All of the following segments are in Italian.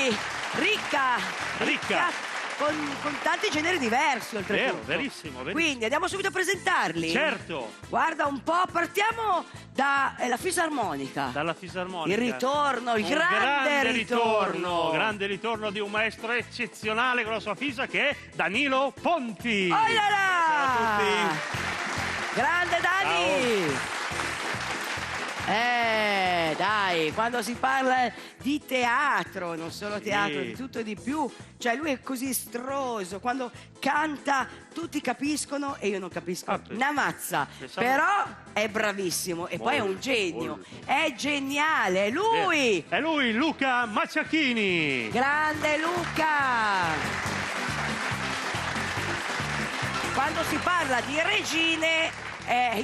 Quindi ricca con tanti generi diversi oltretutto. Verissimo. Quindi andiamo subito a presentarli. Certo. Guarda un po', partiamo dalla fisarmonica. Dalla fisarmonica. Il ritorno, il grande ritorno. Grande ritorno di un maestro eccezionale con la sua fisa che è Danilo Ponti. Oh là là! Ciao a tutti. Grande Dani! Dai, quando si parla di teatro, non solo teatro, di tutto e di più, cioè lui è così estroso, quando canta tutti capiscono e io non capisco una mazza, però è bravissimo e poi è un genio, è geniale, è lui! È lui, Luca Macciachini! Grande Luca! Quando si parla di regine,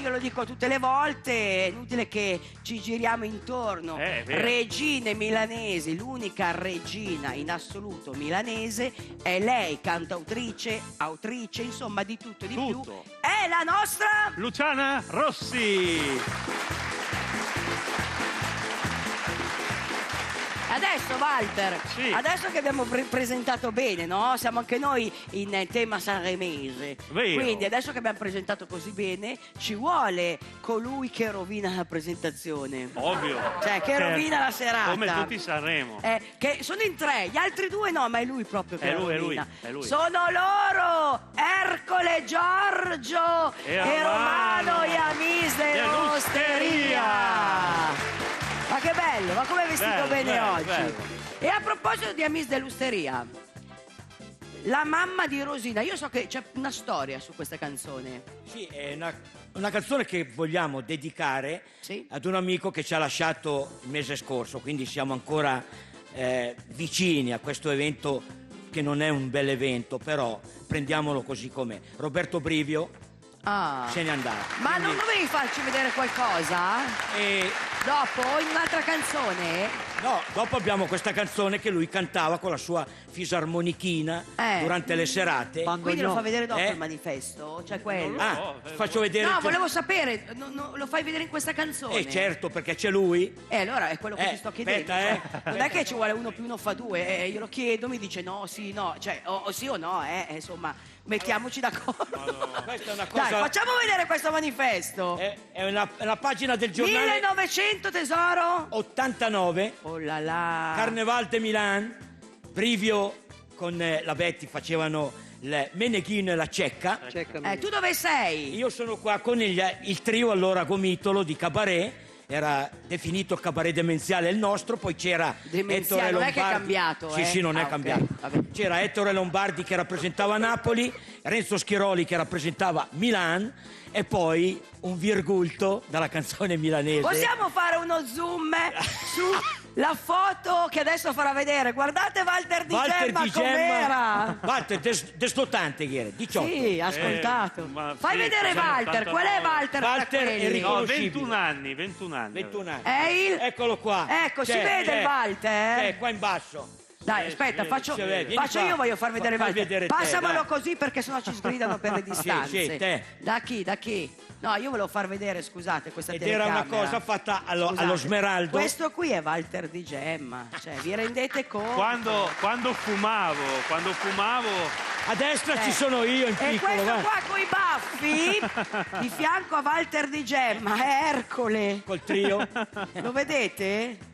io lo dico tutte le volte, è inutile che ci giriamo intorno. Regine milanesi, l'unica regina in assoluto milanese è lei, cantautrice, autrice, insomma di tutto e di più. È la nostra Luciana Rossi! Adesso Walter, adesso che abbiamo presentato bene, no? Siamo anche noi in tema sanremese. Vero. Quindi adesso che abbiamo presentato così bene, ci vuole colui che rovina la presentazione. Ovvio. Cioè, che rovina la serata. Come tutti Sanremo. Che sono in tre, gli altri due no, ma è lui proprio che rovina. È lui. Sono loro, Ercole Giorgio e Romano Iamis dell'Osteria. Ma che bello, ma come è vestito bene oggi? Bello. E a proposito di Amis dell'Osteria, la mamma di Rosina, io so che c'è una storia su questa canzone. Sì, è una canzone che vogliamo dedicare ad un amico che ci ha lasciato il mese scorso, quindi siamo ancora vicini a questo evento che non è un bel evento, però prendiamolo così com'è. Roberto Brivio se n'è andato. Ma quindi... non dovevi farci vedere qualcosa? Dopo, in un'altra canzone? No, dopo abbiamo questa canzone che lui cantava con la sua fisarmonichina durante le serate. Quindi lo fa vedere dopo il manifesto? Cioè quello? Faccio vedere. No, volevo sapere, lo fai vedere in questa canzone? Certo, perché c'è lui. Allora è quello che ti sto chiedendo. Aspetta, non è che ci vuole 1 + 1 fa 2, io lo chiedo, mi dice no, sì, no, cioè o sì o no, insomma, mettiamoci d'accordo. Questa è una cosa... Dai, facciamo vedere questo manifesto. È una pagina del giornale. 1900 tesoro? 89. Oh là là. Carneval de Milan. Brivio con la Betty facevano il Meneghino e la Cecca. Tu dove sei? Io sono qua con il trio allora gomitolo di cabaret. Era definito cabaret demenziale il nostro, poi c'era Ettore Lombardi. Non è che è cambiato, Sì, non è cambiato. C'era Ettore Lombardi che rappresentava Napoli, Renzo Schiroli che rappresentava Milan e poi un virgulto dalla canzone milanese. Possiamo fare uno zoom sulla foto che adesso farà vedere? Guardate Walter Di Gemma com'era. Walter deslotante ieri, 18. Sì, ascoltato. Fai vedere Walter, qual è Walter? Walter è riconoscibile. 21 anni. 21 anni. È il... Eccolo qua. Ecco, si vede il Walter? Qua in basso. Dai, aspetta, faccio io, voglio far vedere Walter. Passamelo così perché sennò ci sgridano per le distanze. Te. Da chi? No, io volevo far vedere, scusate, questa telecamera. Ed era una cosa fatta allo Smeraldo. Questo qui è Walter Di Gemma, cioè vi rendete conto? Quando fumavo... A destra ci sono io in piccolo. E questo qua coi baffi, di fianco a Walter Di Gemma, è Ercole. Col trio. Lo vedete?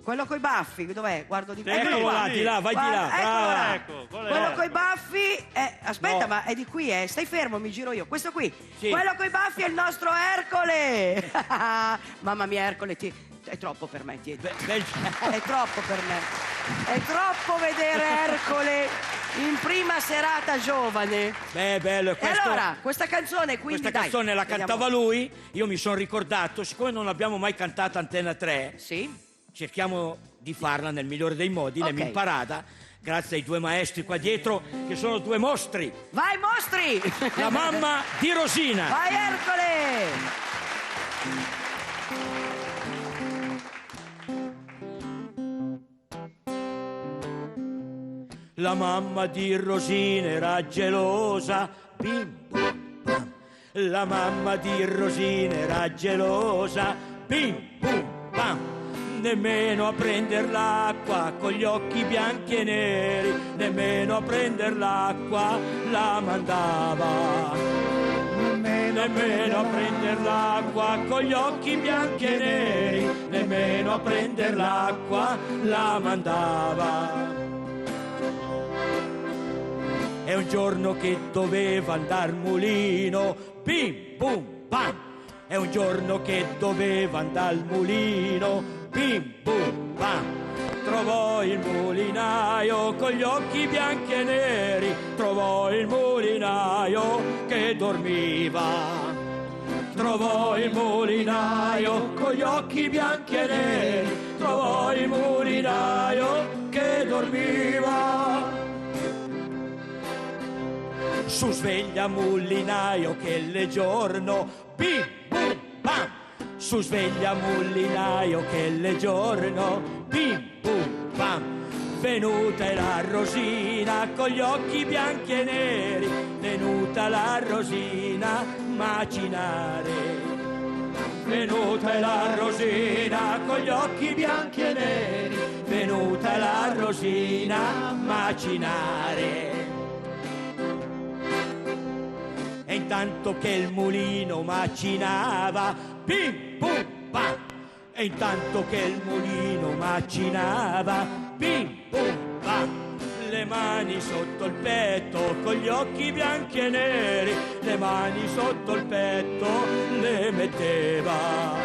Quello coi baffi, dov'è? Guardo di qua. Eccolo là, di là, vai di là. Ecco, quello coi baffi, aspetta, ma è di qui, Stai fermo, mi giro io. Questo qui, quello coi baffi è il nostro Ercole. Mamma mia, Ercole, è troppo per me, è troppo per me. È troppo vedere Ercole in prima serata giovane. Bello, e allora, questa canzone quindi questa canzone la cantava lui, io mi sono ricordato, siccome non l'abbiamo mai cantata Antena 3. Sì. Cerchiamo di farla nel migliore dei modi, l'Emimparada, grazie ai due maestri qua dietro che sono due mostri. Vai mostri! La mamma di Rosina. Vai Ercole! La mamma di Rosina era gelosa, bim bum bam. La mamma di Rosina era gelosa, bim bum bam. nemmeno a prender l'acqua con gli occhi bianchi e neri, nemmeno a prender l'acqua la mandava. Nemmeno a prender l'acqua con gli occhi bianchi e neri, nemmeno a prender l'acqua la mandava. E un giorno che doveva andar mulino, pim pum pam. E un giorno che doveva andar al mulino, pim pum pam. Trovò il mulinaio con gli occhi bianchi e neri, trovò il mulinaio che dormiva. Trovò il mulinaio con gli occhi bianchi e neri, trovò il mulinaio che dormiva. Su sveglia mulinaio che le giorno, pim pum pam. Su sveglia mulinaio che le giorno, pim pum pam. Venuta è la Rosina con gli occhi bianchi e neri, venuta la Rosina macinare. Venuta è la Rosina con gli occhi bianchi e neri, venuta è la Rosina macinare. E intanto che il mulino macinava, pim pum pam. E intanto che il mulino macinava, pim pum pam. Le mani sotto il petto con gli occhi bianchi e neri, le mani sotto il petto le metteva.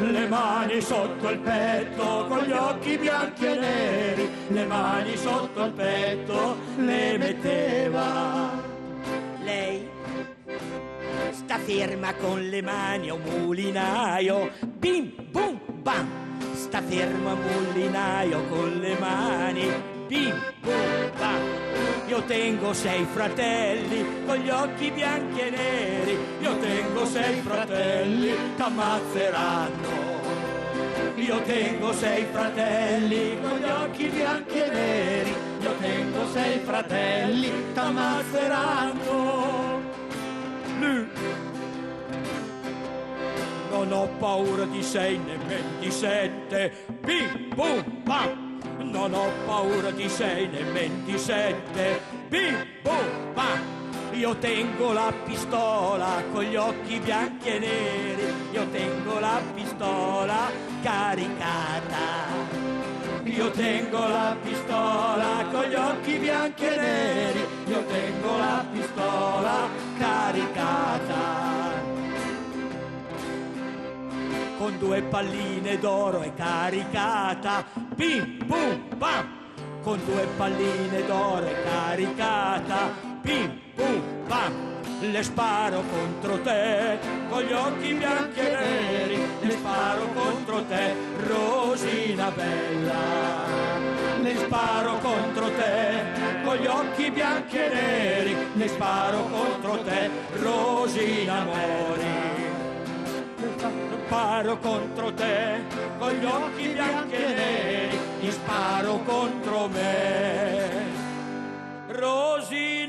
Le mani sotto il petto con gli occhi bianchi e neri, le mani sotto il petto le metteva. Lei sta ferma con le mani a un mulinaio, bim bum bam. Sta ferma mulinaio con le mani, bim bum bam. Io tengo 6 fratelli con gli occhi bianchi e neri, io tengo 6 fratelli t'ammazzeranno. Io tengo 6 fratelli con gli occhi bianchi e neri, io tengo 6 fratelli t'ammazzeranno. Non ho paura di 6 né di 7, bim bum bam. Non ho paura di 6 né di 7, bim bum bam. Io tengo la pistola con gli occhi bianchi e neri, io tengo la pistola caricata. Io tengo la pistola con gli occhi bianchi e neri, io tengo la pistola caricata. Con 2 palline d'oro è caricata, bim bum bam. Con 2 palline d'oro è caricata, bim bum bam. Le sparo contro te con gli occhi bianchi e neri, le sparo contro te Rosina bella. Le sparo contro te con gli occhi bianchi e neri, le sparo contro te Rosina mori. Sparo contro te con gli occhi bianchi e neri, ti sparo contro me Rosina.